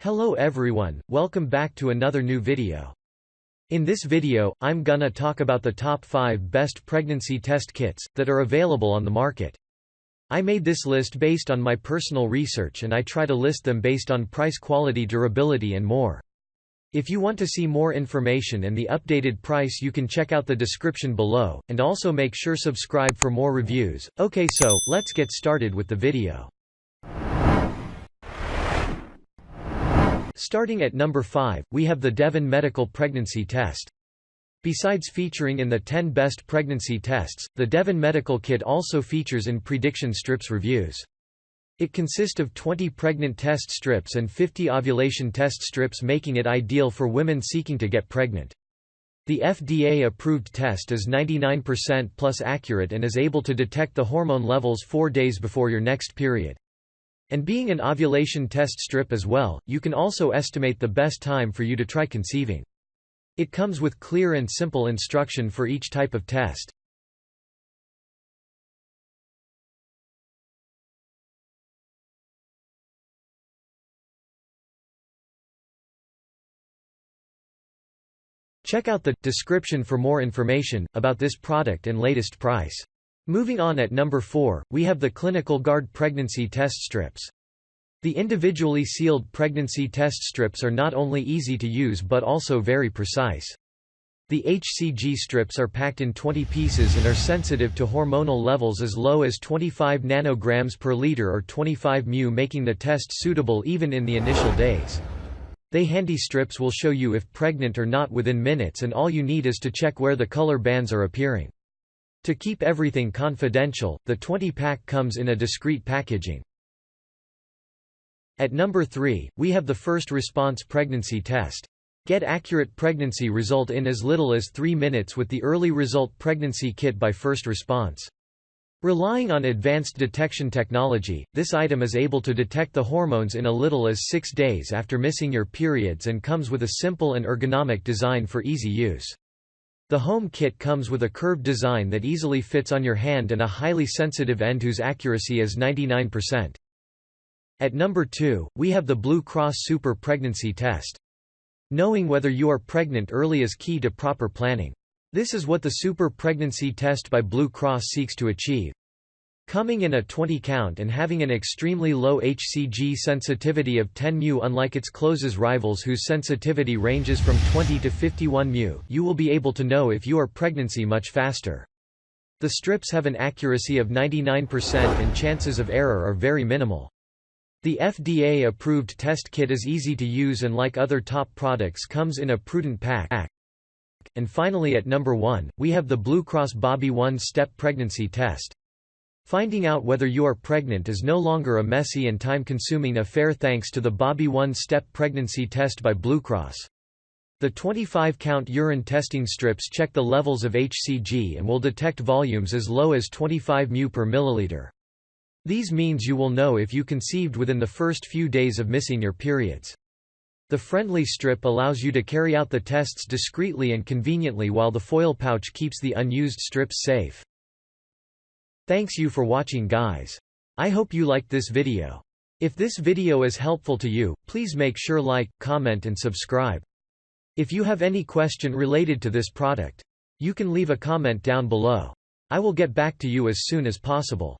Hello everyone, welcome back to another new video. In this video, I'm gonna talk about the top 5 best pregnancy test kits that are available on the market. I made this list based on my personal research and I try to list them based on price, quality, durability and more. If you want to see more information and the updated price, you can check out the description below, and also make sure subscribe for more reviews. Okay, so let's get started with the video. Starting at number 5, we have the Devon Medical Pregnancy Test. Besides featuring in the 10 best pregnancy tests, the Devon Medical Kit also features in Prediction Strips reviews. It consists of 20 pregnant test strips and 50 ovulation test strips, making it ideal for women seeking to get pregnant. The FDA-approved test is 99% plus accurate and is able to detect the hormone levels 4 days before your next period. And being an ovulation test strip as well, you can also estimate the best time for you to try conceiving. It comes with clear and simple instruction for each type of test. Check out the description for more information about this product and latest price. Moving on, at number 4, we have the ClinicalGuard Pregnancy Test Strips. The individually sealed pregnancy test strips are not only easy to use but also very precise. The HCG strips are packed in 20 pieces and are sensitive to hormonal levels as low as 25 nanograms per liter or 25 μ, making the test suitable even in the initial days. The handy strips will show you if pregnant or not within minutes, and all you need is to check where the color bands are appearing. To keep everything confidential, the 20-pack comes in a discreet packaging. At number 3, we have the First Response Pregnancy Test. Get accurate pregnancy result in as little as 3 minutes with the Early Result Pregnancy Kit by First Response. Relying on advanced detection technology, this item is able to detect the hormones in as little as 6 days after missing your periods and comes with a simple and ergonomic design for easy use. The home kit comes with a curved design that easily fits on your hand and a highly sensitive end whose accuracy is 99%. At number 2, we have the BlueCross Super Pregnancy Test. Knowing whether you are pregnant early is key to proper planning. This is what the Super Pregnancy Test by BlueCross seeks to achieve. Coming in a 20 count and having an extremely low HCG sensitivity of 10 μ, unlike its closest rivals whose sensitivity ranges from 20 to 51 μ, you will be able to know if you are pregnant much faster. The strips have an accuracy of 99% and chances of error are very minimal. The FDA-approved test kit is easy to use and, like other top products, comes in a prudent pack. And finally, at number 1, we have the BlueCross Babi OneStep Pregnancy Test. Finding out whether you are pregnant is no longer a messy and time-consuming affair thanks to the Babi OneStep Pregnancy Test by BlueCross. The 25-count urine testing strips check the levels of HCG and will detect volumes as low as 25 μ per milliliter. These means you will know if you conceived within the first few days of missing your periods. The friendly strip allows you to carry out the tests discreetly and conveniently, while the foil pouch keeps the unused strips safe. Thanks you for watching, guys. I hope you liked this video. If this video is helpful to you, please make sure like, comment and subscribe. If you have any question related to this product, you can leave a comment down below. I will get back to you as soon as possible.